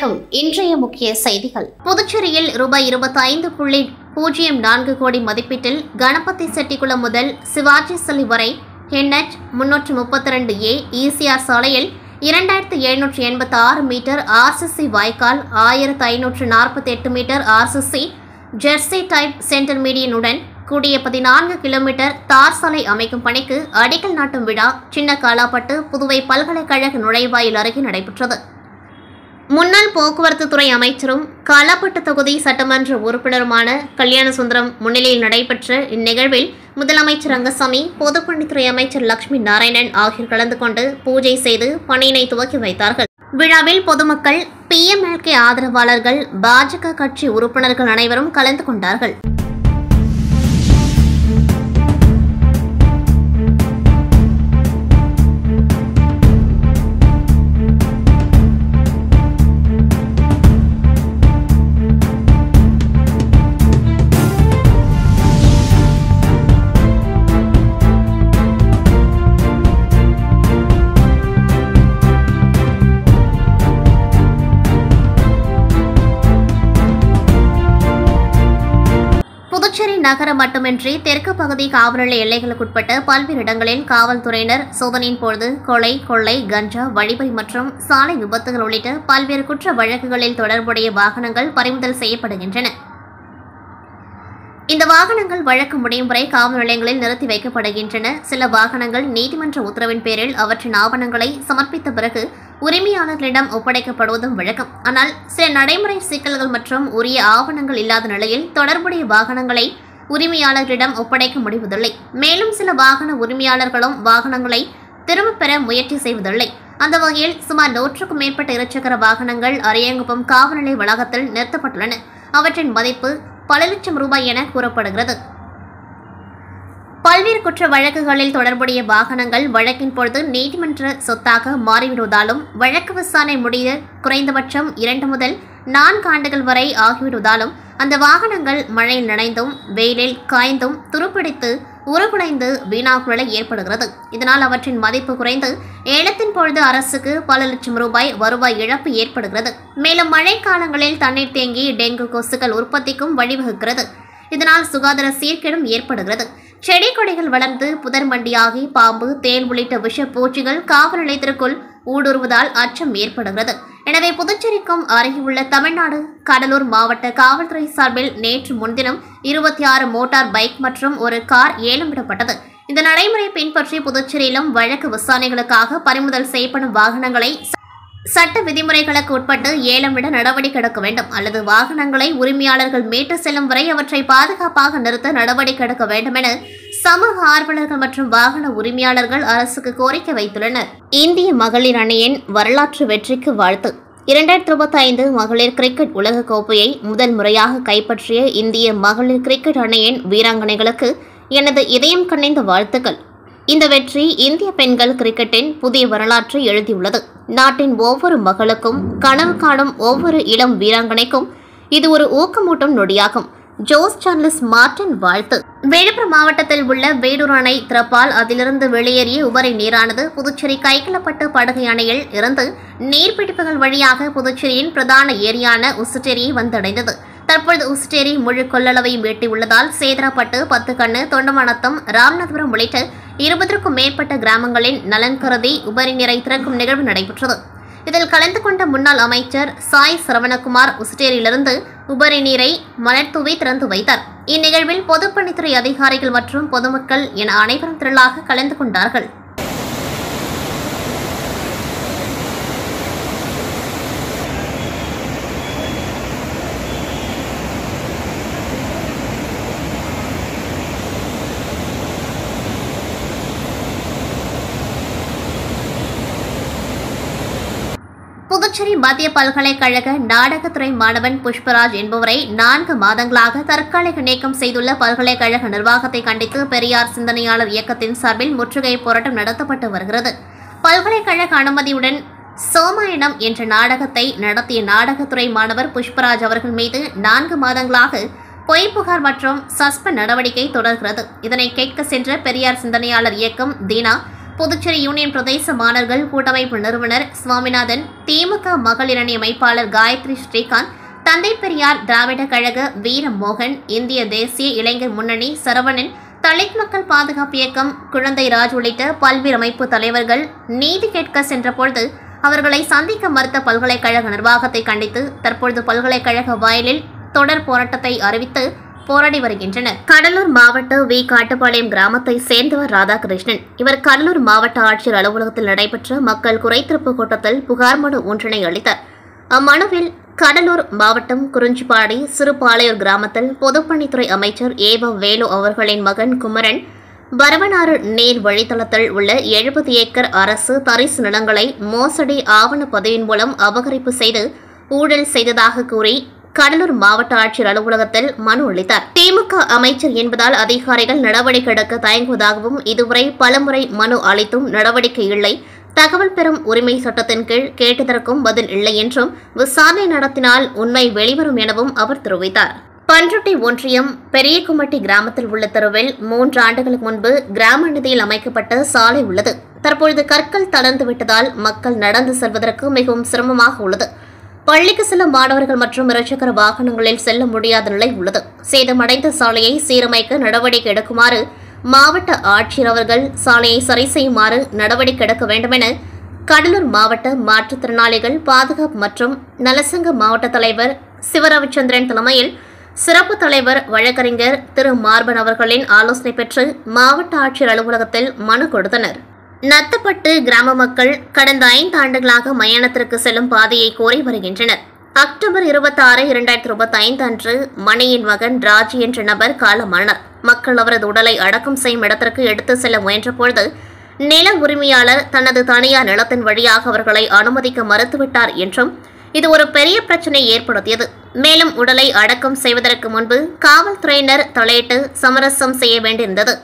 வணக்கம். இன்றைய முக்கிய செய்திகள். புதுச்சேரியில் ரூபாய் 25.04 கோடி மதிப்பீட்டில் கணபதி செட்டிக்குளம் முதல் சிவாஜி சிலை வரை NH 332A ECR சாலையில் 2786 மீட்டர் RCC வாய்க்கால், 1548 metre RCC jersey type centre மீடியனுடன் கூடிய 14 கிலோமீட்டர் தார் சாலை அமைக்கும் பணிக்கு அடிக்கல் நாட்டும் விழா சின்ன காலாப்பட்டு புதுவை பல்கலைக்கழக நுழைவாயில் அருகே நடைபெற்றது. முன்னாள் போக்குவரத்து துறை அமைச்சரும் காலாப்பட்டு தொகுதி சட்டமன்ற உறுப்பினருமான கல்யாணசுந்தரம் முன்னிலையில் நடைபெற்ற இந்நிகழ்வில் முதலமைச்சர் ரங்கசாமி, பொதுப்பணித்துறை அமைச்சர் லட்சுமி நாராயணன் ஆகியோர் கலந்து கொண்டு பூஜை செய்து பணியினை துவக்கி வைத்தார்கள். விழாவில் பொதுமக்கள், PMLK ஆதரவாளர்கள், பாஜக கட்சி உறுப்பினர்கள் அனைவரும் கலந்து கொண்டார்கள். புதுச்சேரி நகரம் மட்டுமின்றி தெற்கு பகுதி காவல் நிலைய எல்லைகளுக்குட்பட்ட பல்வேறு இடங்களில் காவல்துறையினர் சோதனையின் பொழுது கொலை, கொள்ளை, கஞ்சா, வழிப்பறி மற்றும் சாலை விபத்துகள் உள்ளிட்ட பல்வேறு குற்ற வழக்குகளில் தொடர்புடைய வாகனங்கள் பறிமுதல் செய்யப்படுகின்றன. இந்த வாகனங்கள் வழக்கு முடியும் வரை காவல் நிலையங்களில் நிறுத்தி வைக்கப்படுகின்றன. சில வாகனங்கள் நீதிமன்ற உத்தரவின் பேரில் அவற்றின் ஆவணங்களை சமர்ப்பித்த பிறகு உரிமையாளர்களிடம் ஒப்படைக்கப்படுவதும் வழக்கம். ஆனால் சில நடைமுறை சிக்கல்கள் மற்றும் உரிய ஆவணங்கள் இல்லாத நிலையில் தொடர்புடைய வாகனங்களை உரிமையாளர்களிடம் ஒப்படைக்க முடிவதில்லை. மேலும் சில வாகன உரிமையாளர்களும் வாகனங்களை திரும்பப் பெற முயற்சி செய்வதில்லை. அந்த வகையில் சுமார் 100க்கும் மேற்பட்ட இருசக்கர வாகனங்கள் அரியங்குப்பம் காவல் நிலைய வளாகத்தில் நிறுத்தப்பட்டுள்ளன. அவற்றின் மதிப்பு பல லட்சம் ரூபாய் என கூறப்படுகிறது. பல்வேறு குற்ற வழக்குகளில் தொடர்புடைய வாகனங்கள் வழக்கின் பொழுது நீதிமன்ற சொத்தாக மாறிவிடுவதாலும், வழக்கு விசாரணை முடிய குறைந்தபட்சம் 2 முதல் 4 ஆண்டுகள் வரை ஆகிவிடுவதாலும் அந்த வாகனங்கள் மழையில் நனைந்தும் வெயிலில் காய்ந்தும் துருப்பிடித்து உருகுலைந்து வீணாகும் நிலை ஏற்படுகிறது. இதனால் அவற்றின் மதிப்பு குறைந்து ஏலத்தின் பொழுது அரசுக்கு பல லட்சம் ரூபாய் வருவாய் இழப்பு ஏற்படுகிறது. மேலும் மழை காலங்களில் தண்ணீர் தேங்கி டெங்கு கொசுக்கள் உற்பத்திக்கும் வழிவகுக்கிறது. இதனால் சுகாதார சீர்கேடும் ஏற்படுகிறது. செடி கொடிகள் வளர்ந்து புதர் மண்டியாகி பாம்பு, தேள் உள்ளிட்ட விஷப்பூச்சிகள் காவல் நிலையத்திற்குள் ஊடுருவதால் அச்சம் ஏற்படுகிறது. எனவே புதுச்சேரிக்கும் அருகிலுள்ள தமிழ்நாடு கடலூர் மாவட்ட காவல்துறை சார்பில் நேற்று முன்தினம் 26 மோட்டார் பைக் மற்றும் ஒரு கார் ஏலம் விடப்பட்டது. இந்த நடைமுறை பின்பற்றி புதுச்சேரியிலும் வழக்கு விசாரணைகளுக்காக பறிமுதல் செய்யப்படும் வாகனங்களை சட்ட விதிமுறைகளுக்கு உட்பட்டு ஏலம் விட நடவடிக்கை எடுக்க வேண்டும், அல்லது வாகனங்களை உரிமையாளர்கள் மீட்டு செல்லும் வரை அவற்றை பாதுகாப்பாக நிறுத்த நடவடிக்கை எடுக்க வேண்டும் என சமூக ஆர்வலர்கள் மற்றும் வாகன உரிமையாளர்கள் அரசுக்கு கோரிக்கை வைத்துள்ளனர். இந்திய மகளிர் அணியின் வரலாற்று வெற்றிக்கு வாழ்த்து. 2025 மகளிர் கிரிக்கெட் உலகக் கோப்பையை முதல் முறையாக கைப்பற்றிய இந்திய மகளிர் கிரிக்கெட் அணியின் வீராங்கனைகளுக்கு எனது இதயம் கனிந்த வாழ்த்துக்கள். இந்த வெற்றி இந்திய பெண்கள் கிரிக்கெட்டின் புதிய வரலாற்றை எழுதியுள்ளது. நாட்டின் ஒவ்வொரு மகளுக்கும், கனவு காணும் ஒவ்வொரு இளம் வீராங்கனைக்கும் இது ஒரு ஊக்கமூட்டும் நொடியாகும். ஜோஸ் சார்லஸ் மார்டின் வாழ்த்து. விழுப்புரம் மாவட்டத்தில் உள்ள வேடூர் அணை திறப்பால் அதிலிருந்து வெளியேறிய உபரி நீரானது புதுச்சேரி கைக்கலப்பட்டு படுகை அணையில் இருந்து நீர்பிடிப்புகள் வழியாக புதுச்சேரியின் பிரதான ஏரியான உசுட்டேரியை வந்தடைந்தது. தற்பொழுது உசுட்டேரி முழு கொள்ளளவையும் எட்டியுள்ளதால் சேதராப்பட்டு, பத்துக்கண்ணு, தொண்டமானத்தம், ராமநாதபுரம் உள்ளிட்ட 20க்கும் மேற்பட்ட கிராமங்களின் நலன் கருதி உபரி நீரை திறக்கும் நிகழ்வு நடைபெற்றது. இதில் கலந்து கொண்ட முன்னாள் அமைச்சர் சாய் சரவணகுமார் உசுட்டேரியிலிருந்து உபரி நீரை மலர் தூவி திறந்து வைத்தார். இந்நிகழ்வில் பொதுப்பணித்துறை அதிகாரிகள் மற்றும் பொதுமக்கள் என அனைவரும் திரளாக கலந்து கொண்டார்கள். புதுச்சேரி மத்திய பல்கலைக்கழக நாடகத்துறை மாணவன் புஷ்பராஜ் என்பவரை 4 மாதங்களாக தற்காலிக நீக்கம் செய்துள்ள பல்கலைக்கழக நிர்வாகத்தை கண்டித்து பெரியார் சிந்தனையாளர் இயக்கத்தின் சார்பில் முற்றுகை போராட்டம் நடத்தப்பட்டு வருகிறது. பல்கலைக்கழக அனுமதியுடன் சோமாயணம் என்ற நாடகத்தை நடத்திய நாடகத்துறை மாணவர் புஷ்பராஜ் அவர்கள் மீது 4 மாதங்களாக பொய் புகார் மற்றும் சஸ்பெண்ட் நடவடிக்கை தொடர்கிறது. இதனை கேட்க சென்ற பெரியார் சிந்தனையாளர் இயக்கம் தீனா புதுச்சேரி யூனியன் பிரதேச மாணவர்கள் கூட்டமைப்பு நிறுவனர் சுவாமிநாதன், திமுக மகளிர் அணி அமைப்பாளர் காயத்ரி ஸ்ரீகாந்த், தந்தை பெரியார் திராவிட கழக வீரமோகன், இந்திய தேசிய இளைஞர் முன்னணி சரவணன், தலித் மக்கள் பாதுகாப்பு இயக்கம் குழந்தை ராஜ் உள்ளிட்ட பல்வேறு அமைப்பு தலைவர்கள் நீதி கேட்க சென்றபொழுது அவர்களை சந்திக்க மறுத்த பல்கலைக்கழக நிர்வாகத்தை கண்டித்து தற்பொழுது பல்கலைக்கழக வாயிலில் தொடர் போராட்டத்தை அறிவித்து போராடி வருகின்றனர். கடலூர் மாவட்ட வி. காட்டுப்பாளையம் கிராமத்தை சேர்ந்தவர் ராதாகிருஷ்ணன். இவர் கடலூர் மாவட்ட ஆட்சியர் அலுவலகத்தில் நடைபெற்ற மக்கள் குறைதீர்ப்பு கூட்டத்தில் புகார் மனு ஒன்றினை அளித்தார். அம்மனுவில் கடலூர் மாவட்டம் குறிஞ்சிப்பாடி சிறுபாளையூர் கிராமத்தில் பொதுப்பணித்துறை அமைச்சர் ஏவ வேலு அவர்களின் மகன் குமரன் வரவனாறு நீர் வழித்தளத்தில் உள்ள 70 ஏக்கர் அரசு தரிசு நிலங்களை மோசடி ஆவணப்பதிவின் மூலம் அபகரிப்பு செய்து ஊழல் செய்ததாக கூறி கடலூர் மாவட்ட ஆட்சியர் அலுவலகத்தில் மனு அளித்தார். திமுக அமைச்சர் என்பதால் அதிகாரிகள் நடவடிக்கை எடுக்க தயங்குவதாகவும், இதுவரை பலமுறை மனு அளித்தும் நடவடிக்கை இல்லை, தகவல் பெறும் உரிமை சட்டத்தின் கீழ் கேட்டதற்கும் பதில் இல்லை என்றும், விசாரணை நடத்தினால் உண்மை வெளிவரும் எனவும் அவர் தெரிவித்தார். பன்ருட்டி ஒன்றியம் பெரியகுமட்டி கிராமத்தில் உள்ள தெருவில் 3 ஆண்டுகளுக்கு முன்பு கிராம நிதியில் அமைக்கப்பட்ட சாலை உள்ளது. தற்பொழுது கற்கள் தளர்ந்து விட்டதால் மக்கள் நடந்து செல்வதற்கு மிகவும் சிரமமாக உள்ளது. பள்ளிக்கு செல்லும் மாணவர்கள் மற்றும் இருசக்கர வாகனங்களில் செல்ல முடியாத நிலை உள்ளது. சேதமடைந்த சாலையை சீரமைக்க நடவடிக்கை எடுக்குமாறு மாவட்ட ஆட்சியர் அவர்கள் சாலையை சரி செய்யுமாறு நடவடிக்கை எடுக்க வேண்டுமென கடலூர் மாவட்ட மாற்றுத்திறனாளிகள் பாதுகாப்பு மற்றும் நலசங்க மாவட்ட தலைவர் சிவரவிச்சந்திரன் தலைமையில் சிறப்பு தலைவர் வழக்கறிஞர் திரு மார்பன் அவர்களின் ஆலோசனை பெற்று மாவட்ட ஆட்சியர் அலுவலகத்தில் மனு கொடுத்தனர். நத்தப்பட்டு கிராம மக்கள் கடந்த 5 ஆண்டுகளாக மயானத்திற்கு செல்லும் பாதையை கோரி வருகின்றனர். அக்டோபர் 26, 2025 அன்று மணியின் மகன் ராஜி என்ற நபர் காலமானார். மக்கள் அவரது உடலை அடக்கம் செய்யும் இடத்திற்கு எடுத்து செல்ல முயன்றபொழுது நில உரிமையாளர் தனது தனியார் நிலத்தின் வழியாக அவர்களை அனுமதிக்க மறுத்துவிட்டார் என்றும், இது ஒரு பெரிய பிரச்சனை ஏற்படுத்தியது. மேலும் உடலை அடக்கம் செய்வதற்கு முன்பு காவல்துறையினர் தலையிட்டு சமரசம் செய்ய வேண்டியிருந்தது.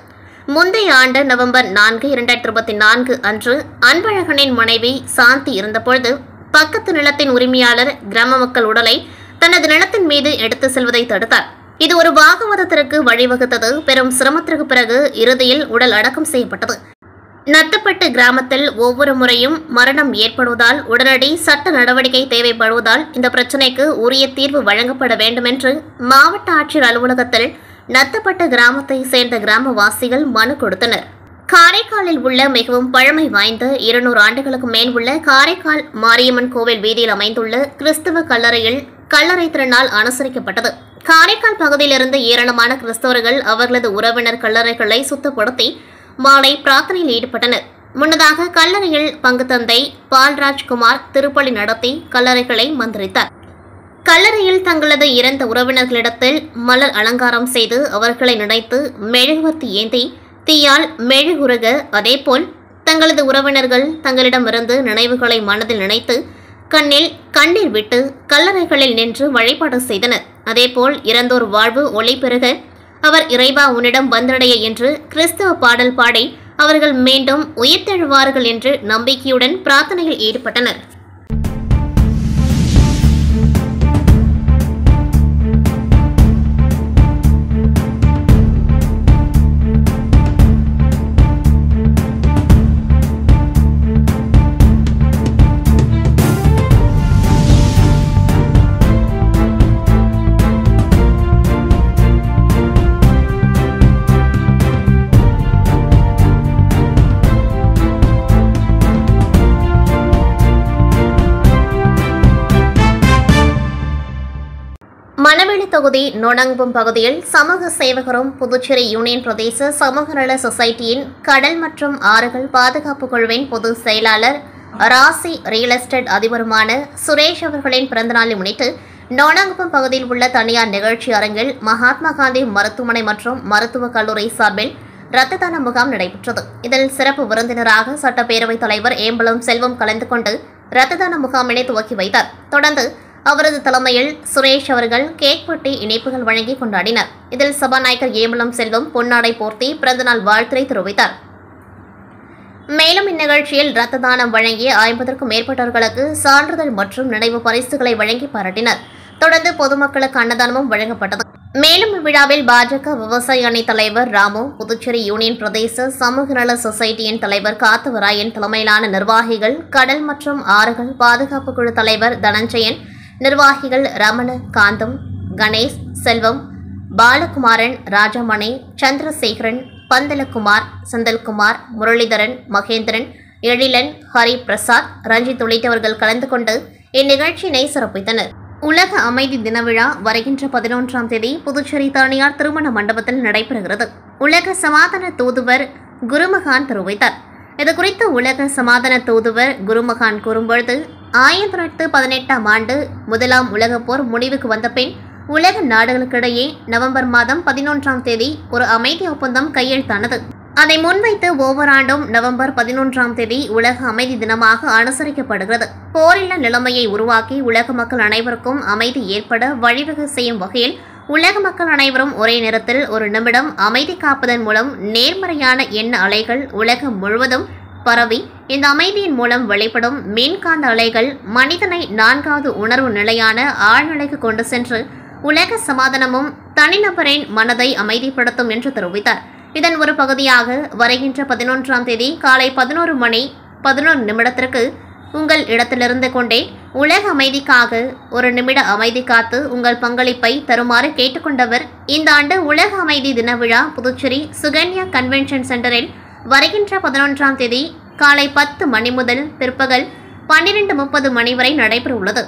முந்தைய ஆண்டு நவம்பர் 4, 2024 அன்று அன்பழகனின் மனைவி சாந்தி இருந்தபொழுது பக்கத்து நிலத்தின் உரிமையாளர் கிராம மக்கள் உடலை தனது நிலத்தின் மீது எடுத்து செல்வதை தடுத்தார். இது ஒரு வாக்குவாதத்திற்கு வழிவகுத்தது. பெரும் சிரமத்திற்கு பிறகு இறுதியில் உடல் அடக்கம் செய்யப்பட்டது. நத்தப்பட்டு கிராமத்தில் ஒவ்வொரு முறையும் மரணம் ஏற்படுவதால் உடனடி சட்ட நடவடிக்கை தேவைப்படுவதால் இந்த பிரச்சினைக்கு உரிய தீர்வு வழங்கப்பட வேண்டும் என்று மாவட்ட ஆட்சியர் அலுவலகத்தில் நத்தப்பட்டு கிராமத்தை சேர்ந்த கிராமவாசிகள் மனு கொடுத்தனர். காரைக்காலில் உள்ள மிகவும் பழமை வாய்ந்த 200 ஆண்டுகளுக்கு மேல் உள்ள காரைக்கால் மாரியம்மன் கோவில் வீதியில் அமைந்துள்ள கிறிஸ்தவ கல்லறையில் கல்லறை திருநாள் அனுசரிக்கப்பட்டது. காரைக்கால் பகுதியிலிருந்து ஏராளமான கிறிஸ்தவர்கள் அவர்களது உறவினர் கல்லறைகளை சுத்தப்படுத்தி மாலை பிரார்த்தனையில் ஈடுபட்டனர். முன்னதாக கல்லறையில் பங்கு தந்தை பால்ராஜ்குமார் திருப்பலி நடத்தி கல்லறைகளை மந்திரித்தார். கல்லறையில் தங்களது இறந்த உறவினர்களிடத்தில் மலர் அலங்காரம் செய்து அவர்களை நினைத்து மெழுகுவர்த்தி ஏந்தி தீயால் மெழுகுருக, அதேபோல் தங்களது உறவினர்கள் தங்களிடமிருந்து நினைவுகளை மனதில் நினைத்து கண்ணில் கண்ணீர் விட்டு கல்லறைகளில் நின்று வழிபாடு செய்தனர். அதேபோல் இறந்தோர் வாழ்வு ஒளி பெருக, அவர் இறைவா உன்னிடம் வந்தடைய என்று கிறிஸ்தவ பாடல் பாடி அவர்கள் மீண்டும் உயிர்த்தெழுவார்கள் என்று நம்பிக்கையுடன் பிரார்த்தனையில் ஈடுபட்டனர். மணவெளி தொகுதி நொடங்கும்பம் பகுதியில் சமூக சேவகரும் புதுச்சேரி யூனியன் பிரதேச சமூக நல சொசைட்டியின் கடல் மற்றும் ஆறுகள் பாதுகாப்பு குழுவின் பொதுச் செயலாளர் ராசி ரியல் எஸ்டேட் அதிபருமான சுரேஷ் அவர்களின் பிறந்தநாளை முன்னிட்டு நொடங்கும்பம் பகுதியில் உள்ள தனியார் நிகழ்ச்சி அரங்கில் மகாத்மா காந்தி மருத்துவமனை மற்றும் மருத்துவக் கல்லூரி சார்பில் இரத்த தான முகாம் நடைபெற்றது. இதில் சிறப்பு விருந்தினராக சட்டப்பேரவைத் தலைவர் ஏம்பலம் செல்வம் கலந்து கொண்டு இரத்த தான முகாமினை துவக்கி வைத்தார். தொடர்ந்து அவரது தலைமையில் சுரேஷ் அவர்கள் கேக் வெட்டி இனிப்புகள் வழங்கி கொண்டாடினார். இதில் சபாநாயகர் ஏம்பலம் செல்வம் பொன்னாடை போர்த்தி பிறந்தநாள் வாழ்த்துரை தெரிவித்தார். மேலும் இந்நிகழ்ச்சியில் இரத்த தானம் வழங்கிய 50க்கும் மேற்பட்டவர்களுக்கு சான்றிதழ் மற்றும் நினைவு பரிசுகளை வழங்கி பாராட்டினர். தொடர்ந்து பொதுமக்களுக்கு அன்னதானமும் வழங்கப்பட்டது. மேலும் இவ்விழாவில் பாஜக விவசாய அணி தலைவர் ராமு, புதுச்சேரி யூனியன் பிரதேச சமூக நல சொசைட்டியின் தலைவர் காத்தவராயன் தலைமையிலான நிர்வாகிகள், கடல் மற்றும் ஆறுகள் பாதுகாப்பு குழு தலைவர் தனஞ்சயன், நிர்வாகிகள் ரமண, காந்தம், கணேஷ், செல்வம், பாலகுமாரன், ராஜமணி, சந்திரசேகரன், பந்தலகுமார், செந்தில்குமார், முரளிதரன், மகேந்திரன், எழிலன், ஹரி பிரசாத், ரஞ்சித் உள்ளிட்டவர்கள் கலந்து கொண்டு இந்நிகழ்ச்சியினை சிறப்பித்தனர். உலக அமைதி தின விழா வருகின்ற 11ஆம் தேதி புதுச்சேரி தனியார் திருமண மண்டபத்தில் நடைபெறுகிறது. உலக சமாதான தூதுவர் குருமகான் தெரிவித்தார். இதுகுறித்து உலக சமாதான தூதுவர் குருமகான் கூறும்பொழுது, 1918ஆம் ஆண்டு முதலாம் உலகப் போர் முடிவுக்கு வந்த பின் உலக நாடுகளுக்கிடையே நவம்பர் மாதம் 11ஆம் தேதி ஒரு அமைதி ஒப்பந்தம் கையெழுத்தானது. அதை முன்வைத்து ஒவ்வொரு ஆண்டும் நவம்பர் 11ஆம் தேதி உலக அமைதி தினமாக அனுசரிக்கப்படுகிறது. போரில்லா நிலைமையை உருவாக்கி உலக மக்கள் அனைவருக்கும் அமைதி ஏற்பட வழிவகை செய்யும் வகையில் உலக மக்கள் அனைவரும் ஒரே நேரத்தில் ஒரு நிமிடம் அமைதி காப்பதன் மூலம் நேர்மறையான எண்ண அலைகள் உலகம் முழுவதும் பரவி இந்த அமைதியின் மூலம் வெளிப்படும் மின்காந்த அலைகள் மனிதனை 4வது உணர்வு நிலையான ஆழ்நிலைக்கு கொண்டு சென்று உலக சமாதானமும் தனிநபரின் மனதை அமைதிப்படுத்தும் என்று தெரிவித்தார். இதன் ஒரு பகுதியாக வருகின்ற 11ஆம் தேதி காலை 11:11 உங்கள் இடத்திலிருந்து கொண்டே உலக அமைதிக்காக ஒரு நிமிட அமைதி காத்து உங்கள் பங்களிப்பை தருமாறு கேட்டுக்கொண்டவர். இந்த ஆண்டு உலக அமைதி தின விழா புதுச்சேரி சுகன்யா கன்வென்ஷன் சென்டரில் வருகின்ற 11ஆம் தேதி காலை 10 மணி முதல் பிற்பகல் 12:30 மணி வரை நடைபெறவுள்ளது.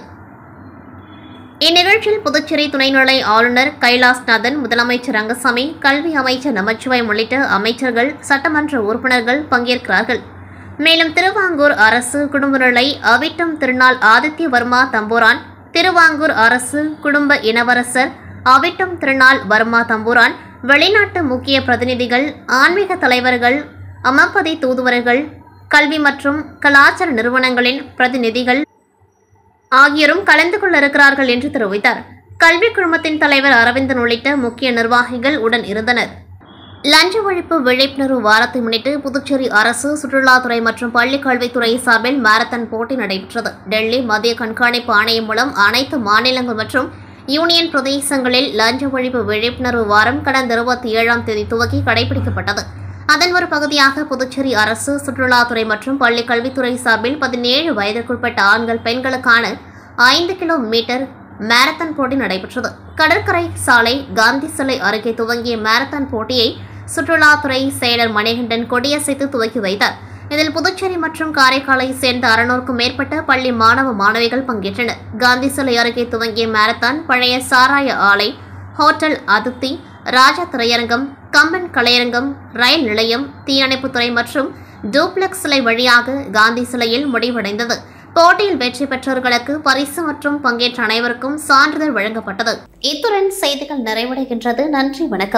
இந்நிகழ்ச்சியில் புதுச்சேரி துணைநிலை ஆளுநர் கைலாஷ்நாதன், முதலமைச்சர் ரங்கசாமி, கல்வி அமைச்சர் நமச்சிவாயம் உள்ளிட்ட அமைச்சர்கள், சட்டமன்ற உறுப்பினர்கள் பங்கேற்கிறார்கள். மேலும் திருவாங்கூர் அரசு குடும்ப நிலை அவிட்டம் திருநாள் ஆதித்யவர்மா தம்பூரான், திருவாங்கூர் அரசு குடும்ப இளவரசர் அவிட்டம் திருநாள் வர்மா தம்பூரான், வெளிநாட்டு முக்கிய பிரதிநிதிகள், ஆன்மீக தலைவர்கள், அமப்பதி தூதுவர்கள், கல்வி மற்றும் கலாச்சார நிறுவனங்களின் பிரதிநிதிகள் ஆகியோரும் கலந்து கொள்ள இருக்கிறார்கள் என்று தெரிவித்தார். கல்வி குழுமத்தின் தலைவர் அரவிந்தன் உள்ளிட்ட முக்கிய நிர்வாகிகள் உடன் இருந்தனர். லஞ்ச ஒழிப்பு விழிப்புணர்வு வாரத்தை முன்னிட்டு புதுச்சேரி அரசு சுற்றுலாத்துறை மற்றும் பள்ளிக் கல்வித்துறை சார்பில் மாரத்தான் போட்டி நடைபெற்றது. டெல்லி மத்திய கண்காணிப்பு ஆணையம் மூலம் அனைத்து மாநிலங்கள் மற்றும் யூனியன் பிரதேசங்களில் லஞ்ச ஒழிப்பு விழிப்புணர்வு வாரம் கடந்த 27ஆம் தேதி துவக்கி கடைபிடிக்கப்பட்டது. அதன் ஒரு பகுதியாக புதுச்சேரி அரசு சுற்றுலாத்துறை மற்றும் பள்ளிக் கல்வித்துறை சார்பில் 17 வயதிற்குட்பட்ட ஆண்கள் பெண்களுக்கான 5 கிலோமீட்டர் மாரத்தான் போட்டி நடைபெற்றது. கடற்கரை சாலை காந்தி சிலை அருகே துவங்கிய மாரத்தான் போட்டியை சுற்றுலாத்துறை செயலர் மணிகண்டன் கொடியசைத்து துவக்கி வைத்தார். இதில் புதுச்சேரி மற்றும் காரைக்காலை சேர்ந்த 600க்கும் மேற்பட்ட பள்ளி மாணவ மாணவிகள் பங்கேற்றனர். காந்தி சிலை அருகே துவங்கிய மாரத்தான் பழைய சாராய ஆலை, ஹோட்டல் அதித்தி, ராஜா திரையரங்கம், கம்பன் கலையரங்கம், ரயில் நிலையம், தீயணைப்புத்துறை மற்றும் டூப்ளெக்ஸ் சிலை வழியாக காந்தி சிலையில் முடிவடைந்தது. போட்டியில் வெற்றி பெற்றவர்களுக்கு பரிசு மற்றும் பங்கேற்ற அனைவருக்கும் சான்றிதழ் வழங்கப்பட்டது. இத்துடன் செய்திகள் நிறைவடைகின்றது. நன்றி, வணக்கம்.